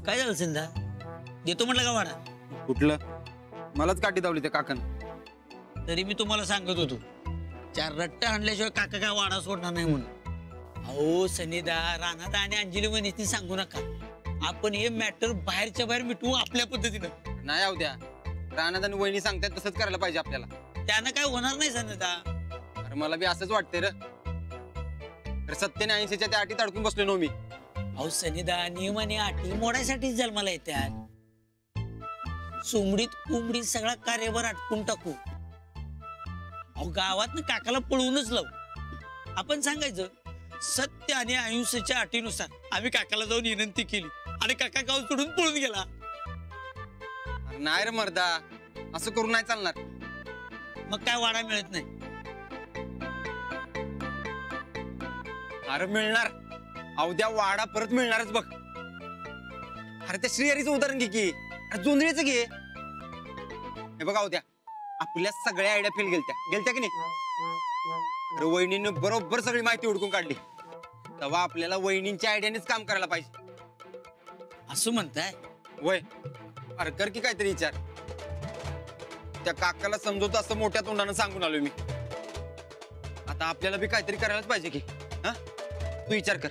काय झालं सिंधा? देतो म्हटलं का वाडा? कुठलं? मलाच काठी दावली त्या काकन. तरी मी तुम्हाला सांगत होतो, 4 रट्टा आणल्याशिवाय काका काय वाडा सोडणार नाही म्हणून. अहो सनीदा, राणादा आणि अंजली वहिनींनी सांगू नका. आपण हे मॅटर बाहेरच्या बाहेर मिटवू आपल्या पद्धतीनं. नाही आऊ द्या, राणात आणि वहिनी सांगतात तसंच करायला पाहिजे आपल्याला. त्यानं काय होणार नाही सनीदा. अरे मला बी असंच वाटतंय रे. सत्य आणि 80च्या त्या अटीत अडकून बसलो नो मी. अहो सनीदा, नियम आणि अटी मोडायसाठीच जन्माला येतात. सोमडीत कोंबडीत सगळा कार्यभार अटकून टाकू. अहो गावात काकाला पळवूनच लावू. आपण सांगायचं सत्य आणि अहिंसेच्या अटीनुसार आम्ही काकाला जाऊन विनंती केली आणि काका गाव सोडून पळून गेला. नाही रे मर्दा, असं करून नाही चालणार. मग काय वाडा मिळत नाही? अरे मिळणार. अवद्या वाडा परत मिळणारच बघ. अरे त्या श्रीहरीचं उदाहरण घे की. अरे जोंधळीचं घे. हे बघा उद्या आपल्या सगळ्या आयडिया फेल गेलत्या की नाही. अरे वहिनीने बरोबर सगळी माहिती हुडकून काढली. तेव्हा आपल्याला वहिनींच्या आयडियानेच काम करायला पाहिजे. असं म्हणताय? वय अरे कर की काहीतरी विचार. त्या काकाला समजवतो असं मोठ्या तोंडानं सांगून आलो मी. आता आपल्याला बी काहीतरी करायलाच पाहिजे की. हा तू विचार कर.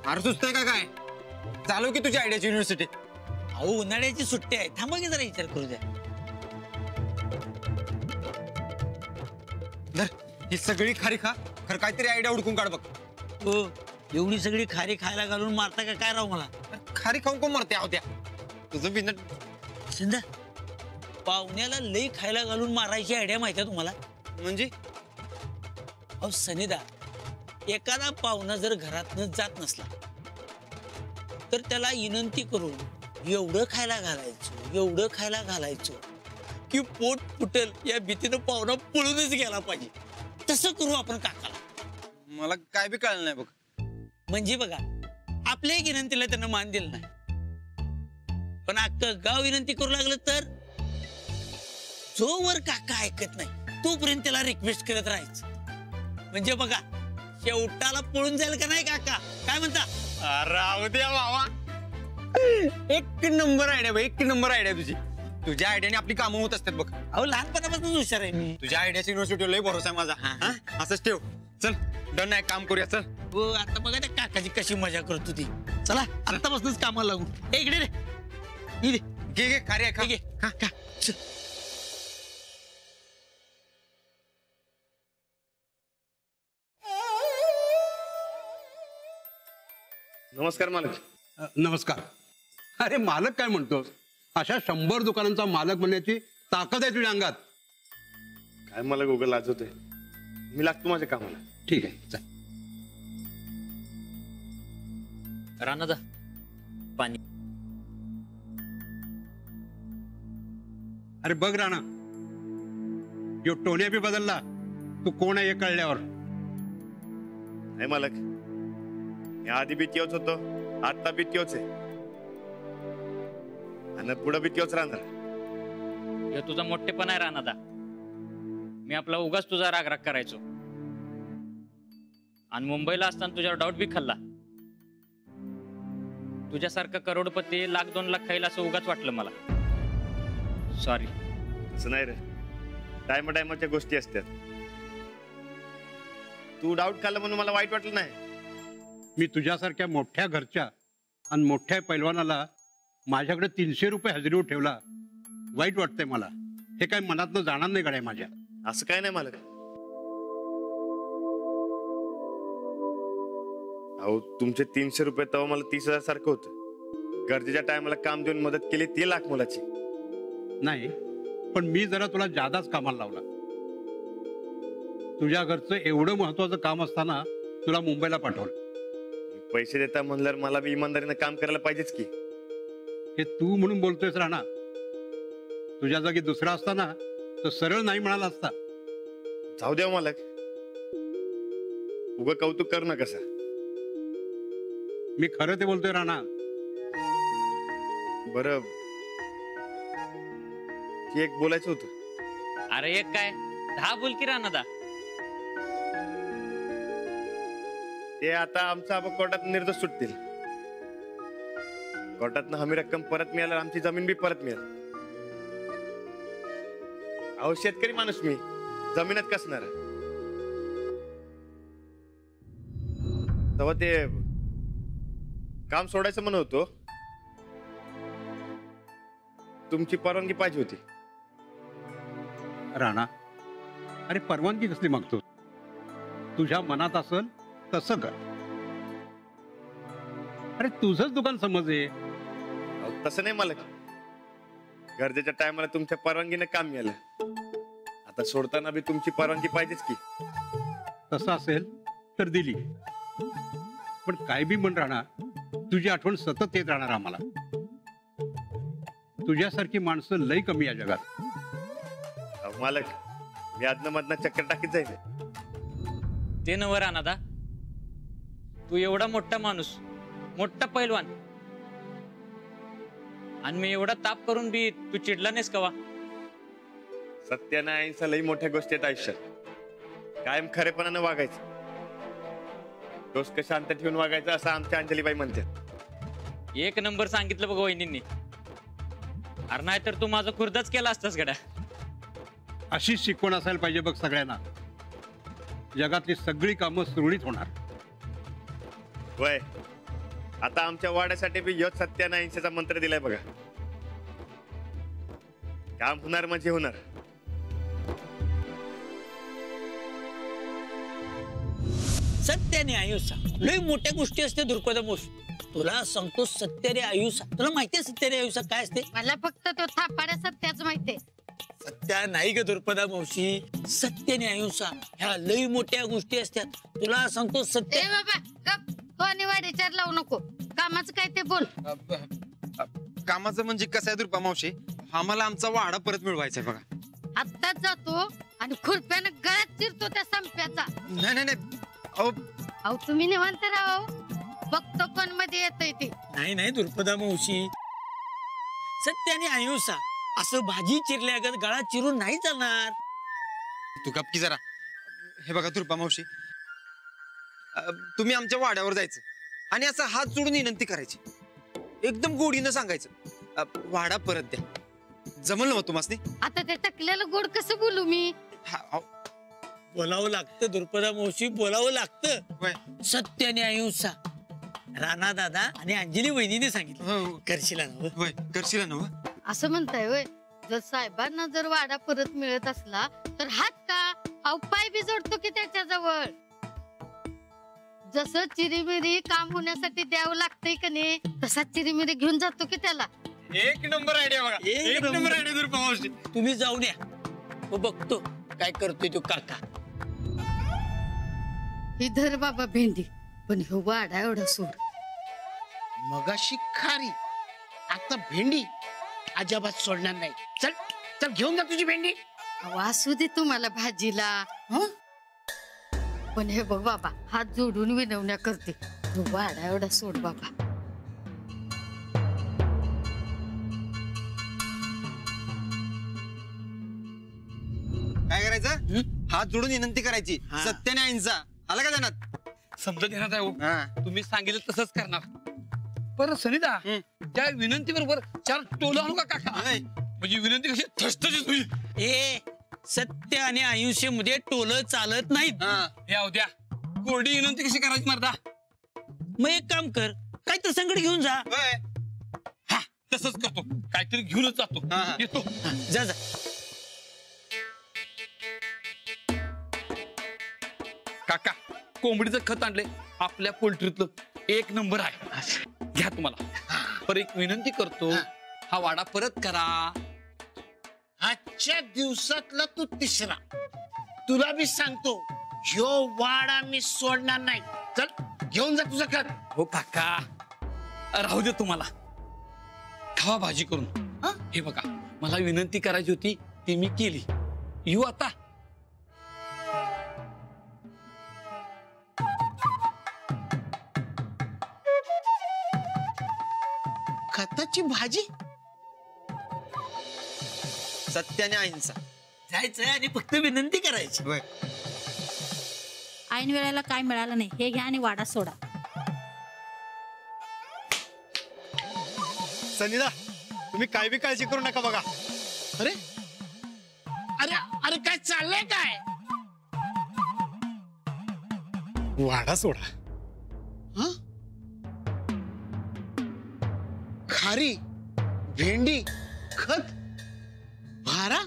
अरे सुचतंय का काय? चालू की तुझ्या आयडियाची युनिव्हर्सिटी. अहो उन्हाळ्याची सुट्टी आहे, थांबा की जरा विचार करू द्या. ही सगळी खारी खा, खरं काहीतरी आयडिया हुडकून काढ बघ. हो, एवढी सगळी खारी खायला घालून मारता का काय राहू मला? खारी खाऊन कोण मरते होत्या तुझं बिन. सिंधा, पाहुण्याला लई खायला घालून मारायची आयडिया माहिती आहे तुम्हाला? म्हणजे? अहो सनीदा, एखादा पाहुणा जर घरातनं जात नसला तर त्याला विनंती करून एवढं खायला घालायचो की पोट फुटेल या भीतीनं पाहुणा पळूनच गेला पाहिजे. तसं करू आपण काकाला. मला काय बी कळलं नाही बघ. म्हणजे बघा, आपल्या विनंतीला त्यानं मान दिलं नाही, पण अख्खं गाव विनंती करू लागलं तर जोवर काका ऐकत नाही तोपर्यंत त्याला रिक्वेस्ट करत राहायचं. म्हणजे बघा, शेवटाला पळून जाईल का नाही काका? काय म्हणता? राहू द्या बाबा, एक नंबर आयडिया बघ, एक नंबर आयडिया तुझी. तुझ्या आयडियाने आपली कामं होत असतात बघ. अहो लहानपणापासून हुशार आहे मी. तुझ्या आयडियाची युनिव्हर्सिटी लय भरोसा आहे माझा. असंच ठेव. चल डन आहे, काम करूया चल. हो, आता बघा त्या काकाची कशी मजा करतो ती. चला आतापासूनच कामाला लागू. इकडे रे, घे खारी आहे, खा. घे. खा. चल. नमस्कार मालक. नमस्कार. अरे मालक काय म्हणतोस? अशा 100 दुकानांचा मालक बनण्याची ताकद आहे तुझ्या अंगात. काय मला गुगल लाजवतोय. मी लागतो माझ्या कामाला. ठीक आहे, चल. राणादा, पाणी. अरे बघ राणा, जो टोन्या बी बदलला. तू कोण आहे हे कळल्यावर. नाही मालक, मी आधी बी त्योच होतो, आता बी त्योच आहे आणि पुढे बी त्योच राहणार. हे तुझा मोठेपणा आहे राणादा. मी आपला उगाच तुझा राग करायचो आणि मुंबईला असताना तुझ्यावर डाऊट बी खाल्ला. तुझ्यासारखा करोडपती 1,00,000-2 लाख खाईल असं उगाच वाटलं मला. सॉरी. असं नाही रे, टायमाच्या गोष्टी असतात. तू डाऊट खाल्ला म्हणून मला वाईट वाटलं नाही. मी तुझ्यासारख्या मोठ्या घरच्या आणि मोठ्या पैलवानाला माझ्याकडे 300 रुपये हजेरीवर ठेवला. वाईट वाटतंय मला. हे काय मनातनं जाणार नाही गड्या माझ्या. असं काय नाही मालक. अहो तुमचे 300 रुपये तेव्हा मला 30,000 सारखं होतं. गरजेच्या टायमाला काम देऊन मदत केली ती लाख मोलाची. नाही, पण मी जरा तुला जादाच कामाला लावला. तुझ्या घरचं एवढं महत्वाचं काम असताना तुला मुंबईला पाठवलं. पैसे देता म्हणल्यावर मला बी इमानदारीनं काम करायला पाहिजेच की. हे तू म्हणून बोलतोयस राणा. तुझ्या जागी दुसरा असताना तर सरळ नाही म्हणाला असता. जाऊ द्या मालक, उगा कौतुक करू नका सर. मी खरं ते बोलतोय राणा. बरं, एक बोलायचं होतं. अरे एक काय 10 बोल की राणादा. ते आता आमचा आबा कोर्टात निर्दोष सुटतील. कोर्टातनं हमी रक्कम परत मिळाल्यावर आमची जमीन बी परत मिळेल. अहो शेतकरी माणूस मी, जमीनच कसणार. तेव्हा ते काम सोडायचं म्हणत होतो. तुमची परवानगी पाहिजे होती. राणा, अरे परवानगी कसली मागतो? तुझ्या मनात असल तसं कर. अरे तुझंच दुकान समज आहे. अहो, तसं नाही मालक. गरजेच्या टायमाला तुमच्या परवानगीने काम मिळालं. आता सोडताना बी तुमची परवानगी पाहिजेच की. तसं असेल तर दिली. पण काय बी म्हण राणा, तुझी आठवण सतत येत राहणार आम्हाला. तुझ्यासारखी माणसं लई कमी या जगात. अहो, मालक मी आदन मधनं चक्कर टाकीत जाईल. ते नव रानादा, तू एवढा मोठा माणूस, मोठा पैलवान, आणि मी एवढा ताप करून बी तू चिडला नाहीस कवा? सत्यानं अहिंसा लई मोठ्या गोष्टी आहेत आयुष्यात. कायम खरेपणानं वागायचं, डोसकं शांत ठेवून वागायचं, असं आमच्या अंजलीबाई म्हणतात. एक नंबर सांगितलं बघ वहिनींनी. अरे नाही तर तू माझा खुर्दाच केला असतास गड्या. अशीच शिकवण असायला पाहिजे बघ सगळ्यांना. जगातली सगळी कामं सुरळीत होणार. वय आता आमच्या वाड्यासाठी बी योच सत्यानं अहिंसेचा मंत्र दिलाय बघा. काम होणार म्हणजे होणार. सत्याने आयुष्य लय मोठ्या गोष्टी असते दुर्पदा मोश. तुला सांगतो सत्याने आयुष्य, तुला माहितीये सत्याने आयुष्य काय असते? मला फक्त तो थापाड्या सत्याच माहितीये. सत्या नाही ग दुर्पदा मावशी. सत्याने आयुष्य ह्या लय मोठ्या गोष्टी असतात. तुला सांगतो सत्य. ए बाबा गप, तो आणि वाडीचार लावू नको. कामाचं काय ते बोल. कामाचं म्हणजे कसं आहे दुर्पा मावशी, आम्हाला आमचा वाडा परत मिळवायचा आहे बघा. आत्ताच जातो आणि खुरप्यानं गळ्यात चिरतो त्या संप्याचा. नाही नाही नाही, अहो अहो तुम्ही निवांत राहा. बघतो कोण मध्ये येतंय ते. नाही नाही दुर्पदा मावशी, सत्याने आयुष्य असं भाजी चिरल्यागत गळा चिरून नाही चालणार. तू गपकी जरा. हे बघा दुर्पा मावशी, तुम्ही आमच्या वाड्यावर जायचं आणि असं हात जोडून विनंती करायची. एकदम गोडीनं सांगायचं वाडा परत द्या. जमल ना तुम्हाला? आता ते टकलेलं गोड कसं बोलू मी? बोलावं लागतं दुर्पदा मावशी, बोलावं लागतं. सत्याने आयुष्य राणा दादा आणि अंजली वहिनीने सांगितलं. करशील ना? करशील ना? असं म्हणताय होय. जर साहेबांना जर वाडा परत मिळत असला तर हात का अहो पाय बी जोडतो की त्याच्याजवळ. जसं चिरीमिरी काम होण्यासाठी द्यावं लागतंय का नाही, तसा चिरीमिरी घेऊन जातो की त्याला. एक नंबर आयडिया बघा. एक नंबर आयडिया दुर्पा मावशी. तुम्ही जाऊन या, मग बघतो काय करतोय तो काका. ही धर बाबा भेंडी, पण ह्यो वाडा एवढा सोड. मगाशी खारी, आता भेंडी. अजिबात सोडणार नाही. चल चल घेऊन जा तुझी भेंडी. अहो, असू दे तुम्हाला भाजीला. पण हे बघ बाबा, हात जोडून विनवण्या करते. ह्यो वाडा एवढा सोड बाबा. काय करायचं? हात जोडून विनंती करायची. सत्याने अहिंसा. आला का ध्यानात? समजत येणार आहे. तुम्ही सांगितलं तसंच करणार. पर सनिदा, त्या विनंती बरोबर 4 टोलं आणू का काका? म्हणजे विनंती कशी ठसठशीत होईल. ए सत्य आणि आयुष्यामध्ये टोलं चालत नाहीत. हे द्या कोरडी विनंती कशी करायची मर्दा? मग एक काम कर, काय तर संकट घेऊन जा. हा तसंच करतो. काहीतरी घेऊनच जातो. येतो. जा जा. काका, कोंबडीचं खत आणले आपल्या पोल्ट्रीतलं. एक नंबर आहे. घ्या तुम्हाला. पर एक विनंती करतो, हा वाडा परत करा. आजच्या दिवसातला तू तिसरा. तुला बी सांगतो, ह्यो वाडा मी सोडणार नाही. चल घेऊन जा तुझं खत. हो काका, राहू दे तुम्हाला. खावा भाजी करून. हे बघा, मला विनंती करायची होती ती मी केली. येऊ आता. खताची भाजी. सत्याने अहिंसा. जायचं आणि फक्त विनंती करायची. ऐन वेळेला काय मिळालं नाही, हे घ्या आणि वाडा सोडा. सनीदा तुम्ही काय बी काळजी करू नका बघा. अरे अरे अरे काय चाललंय काय? वाडा सोडा. हं? खारी, भेंडी, खत, भारा.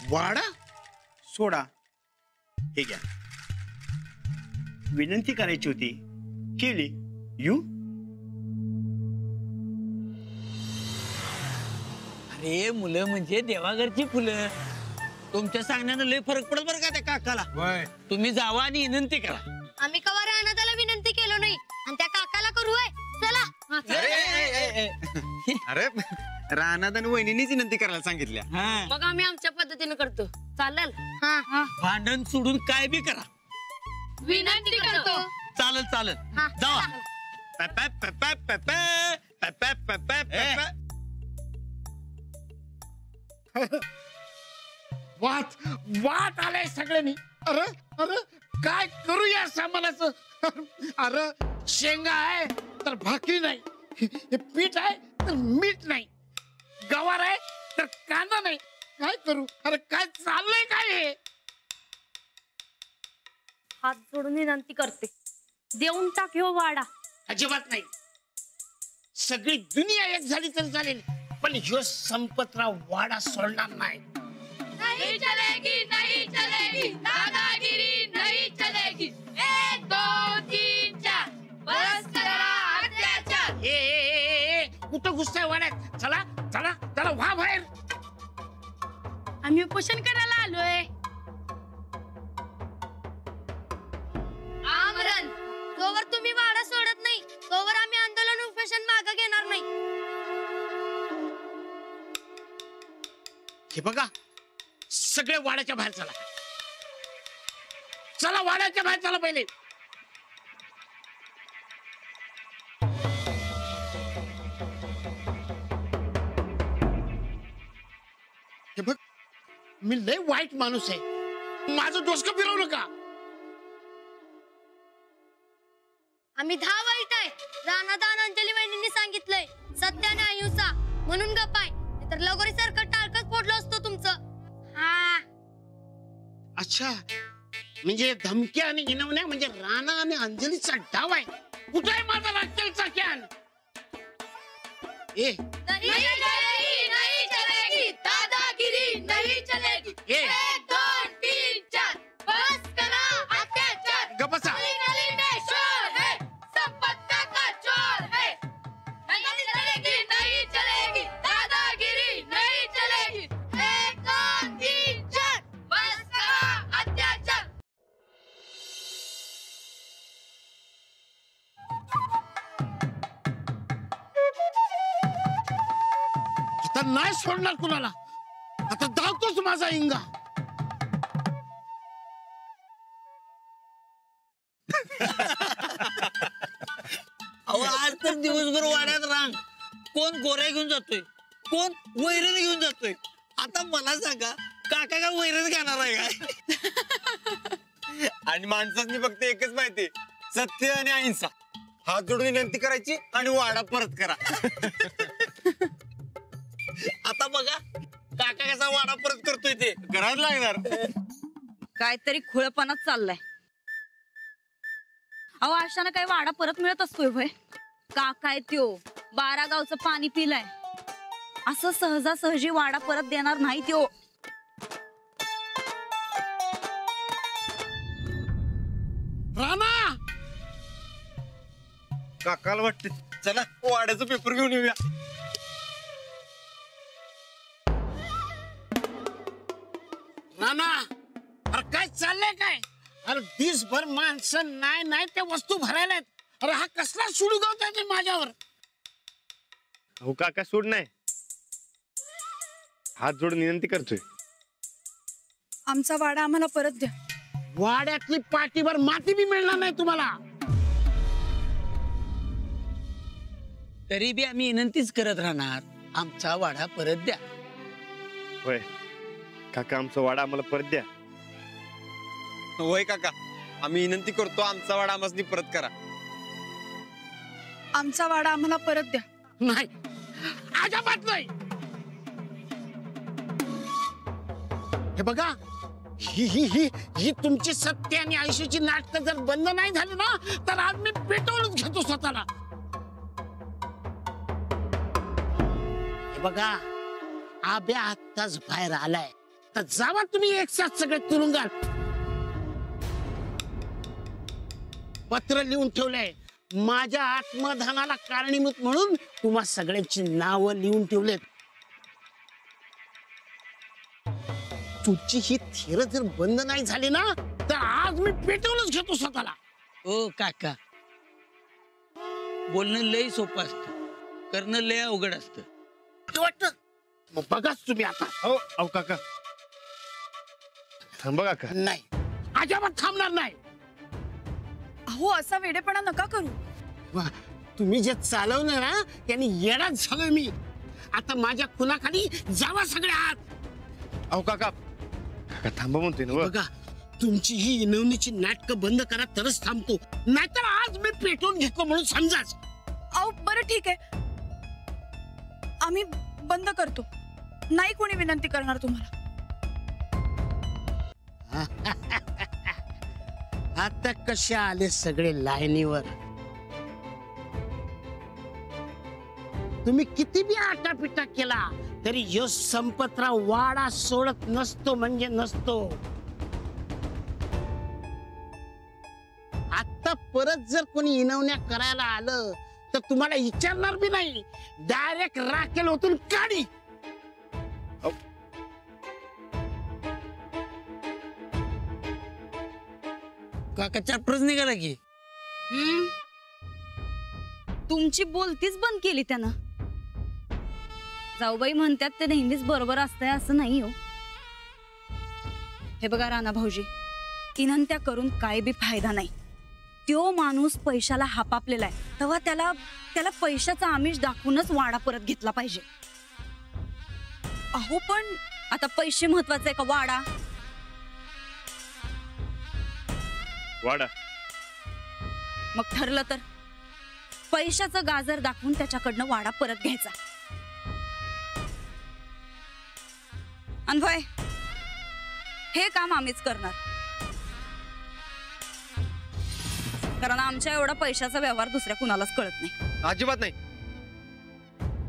वाडा सोडा. हे घ्या. विनंती करायची होती, केली. यू. अरे मुलं म्हणजे देवाघरची फुलं. तुमच्या सांगण्यानं लय फरक पडत बरं का त्या काकाला. तुम्ही जावा आणि विनंती करा. आम्ही कवा रानादाला विनंती केलो नाही आणि त्या काकाला करू आहे. चला. अरे रानात आणि वहिनीनीच विनंती करायला सांगितल्या. हा. मग आम्ही आमच्या पद्धतीने करतो. चालेल. भांडण सोडून काय बी करा. विनंती करतो. चालेल चालेल. जावा. वाट वाट आलाय सगळ्यांनी. अरे अरे काय करूया सामानाचं. अरे शेंगा आहे तर भाकरी नाही, हे पीठ आहे तर मीठ नाही, गवार आहे तर कांदा नाही. काय करू? अरे काय चाललंय काय हे? हात जोडून विनंती करते, देऊन टाक ह्यो वाडा. अजिबात नाही. सगळी दुनिया एक झाली तर चालेल, पण ह्यो संपतराव वाडा सोडणार नाही. नहीं चलेगी, नहीं चलेगी, दादागिरी नहीं चलेगी. 1 2 3 4 बस करा अत्याचार. ए कुठं घुसताय वाड्यात? चला चला चला व्हा बाहेर. आम्ही उपोषण करायला आलोय. आमरण, जोवर तुम्ही वाडा सोडत नाही तोवर आम्ही आंदोलन उपोषण मागे घेणार नाही. हे बघा, सगळे वाड्याच्या बाहेर चला. चला वाड्याच्या बाहेर चला पहिले. हे बघ, मी लय वाईट माणूस आहे. माझं डोसकं फिरवू नका. आम्ही 10 वाईट आहे. राणादान अंजली वहिनींनी सांगितलंय सत्य आणि अहिंसा म्हणून गप्पाय, नाहीतर लगोरी सारखं टाळकच फोडलं असतं तुमचं. हा. अच्छा, म्हणजे धमक्या आणि गिनवण्या म्हणजे राणा आणि अंजलीचा डाव आहे. कुठे आहे माझा राजकीयचा ज्ञान? ए नहीं चलेगी, नहीं चलेगी, दादागिरी नहीं चलेगी. 1 2 3 4 बस करा अत्याचार. गप्प बसा. गली गली में शोर है, संपत्ति का चोर है. नहीं चलेगी, नहीं चलेगी, दादागिरी नहीं चलेगी. 1 2 3 4 बस करा अत्याचार. आता नाही सोडणार कुणाला. आता धावतोच माझा इंगा. अहो आज तर दिवसभर वाड्यात रांग. कोण गोऱ्या घेऊन जातोय, कोण वैरण घेऊन जातोय. आता मला सांगा, काका का वैरण खाणार आहे काय? आणि माणसांनी फक्त एकच माहिती, सत्य आणि अहिंसा. हात जोडून विनंती करायची आणि वाडा परत करा. आता बघा काका कसा वाडा परत करतोय ते. करायला लागणार. काहीतरी खुळपणाच चाललाय. अहो अशानं काही वाडा परत मिळत असतोय होय? काकाय त्यो 12 गावचं पाणी पिलाय, असं सहजासहजी वाडा परत देणार नाही त्यो. राणा, काकाला वाटते चला वाड्याचं पेपर घेऊन येऊया. राणा, अरे काय चाललंय काय? अरे दिसभर माणसं नाही नाही त्या वस्तू भरायला आहेत. अरे हा कसला सुडू गवताय माझ्यावर. हो काका सूड नाही. हात जोडून विनंती करतोय. आमचा वाडा आम्हाला परत द्या. वाड्यातली पाठीभर माती बी मिळणार नाही तुम्हाला. तरी बी आम्ही विनंतीच करत राहणार, आमचा वाडा परत द्या. होय काका, आमचा वाडा आम्हाला परत द्या. होय काका, आम्ही विनंती करतो आमचा वाडा आम्हाला परत करा. आमचा वाडा आम्हाला परत द्या. नाही, अजिबात नाही. हे बघा, ही तुमची सत्य आणि आयुष्याची नाटकं जर बंद नाही झाली ना, तर आज मी पेटवूनच घेतो स्वतःला. हे बघा, आब्या आत्ताच बाहेर आलाय, तर जावा तुम्ही एक साथ सगळे तुरुंगात. पत्र लिहून ठेवलंय, माझ्या आत्मधनाला कारणीभूत म्हणून तुम्हा सगळ्यांची नावं लिहून ठेवलेत. तुमची ही थेर जर बंद नाही झाली ना, तर आज मी पेटवूनच घेतो स्वतःला. ओ काका, बोलणं लय सोपं असतं, करणं लय अवघड असतं. वाटतं मग बघाच तुम्ही आता. अहो काका, थांबा काका. नाही, अजिबात थांबणार नाही. अहो असा वेडेपणा नका करू. वा, तुम्ही जे चालवलं ना, त्यांनी येडाच झालोय मी. आता माझ्या खुनाखाली जावा सगळे आत. अहो काका, काका थांबा म्हणतोय ना. बघा, तुमची ही विनवणीची नाटकं बंद करा तरच थांबतो, नाहीतर आज मी पेटवून घेतलो म्हणून समजाच. अहो बरं ठीक आहे, आम्ही बंद करतो. नाही कोणी विनंती करणार तुम्हाला. आता कसे आले सगळे लाईनीवर. तुम्ही किती बी आटापिटा केला तरी यो संपतराव वाडा सोडत नसतो म्हणजे नसतो. आता परत जर कोणी इनवण्या करायला आलं तर तुम्हाला विचारणार बी नाही, डायरेक्ट राखेल ओतून काढी. काका चॅप्टरच निघाला की. तुमची बोलतीच बंद केली त्यानं. जाऊबाई म्हणतात ते नेहमीच बरोबर असतंय असं नाही हो. हे बघा राणा भाऊजी, विनंत्या करून काय बी फायदा नाही. तो माणूस पैशाला हापापलेला आहे, तेव्हा त्याला पैशाचा आमिष दाखवूनच वाडा परत घेतला पाहिजे. अहो पण आता पैसे महत्वाचे का वाडा? वाडा. मग ठरलं तर पैशाचं गाजर दाखवून त्याच्याकडनं वाडा परत घ्यायचा. अनभय, हे काम आम्हीच करणार, कारण आमच्या एवढा पैशाचा व्यवहार दुसऱ्या कुणालाच कळत नाही. अजिबात नाही.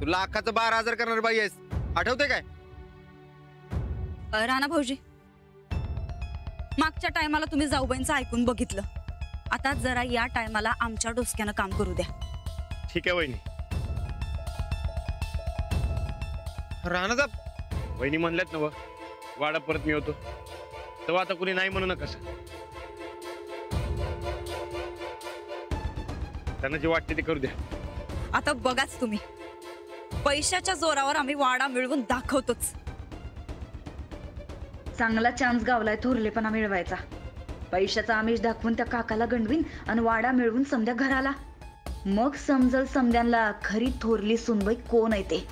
तू लाखाचं 12,000 करणार बाई आहेस, आठवते काय? राणा भाऊजी, मागच्या टायमाला तुम्ही जाऊबाईंचं ऐकून बघितलं, आता जरा या टायमाला आमच्या डोसक्यानं काम करू द्या. ठीक आहे वहिनी. राणादा, वहिनी म्हणल्यात ना वाडा परत मिळवतो, तेव्हा आता कुणी नाही म्हणू नका. त्यांना जे वाटते ते करू द्या. आता बघाच तुम्ही, पैशाच्या जोरावर आम्ही वाडा मिळवून दाखवतोच. चांगला चान्स गावलाय थोरलेपणा मिळवायचा. पैशाचा आमिष दाखवून त्या काकाला गंडवीन आणि वाडा मिळवून समद्या घराला. मग समजल समद्यांना खरी थोरली सुनबाई कोण आहे ते.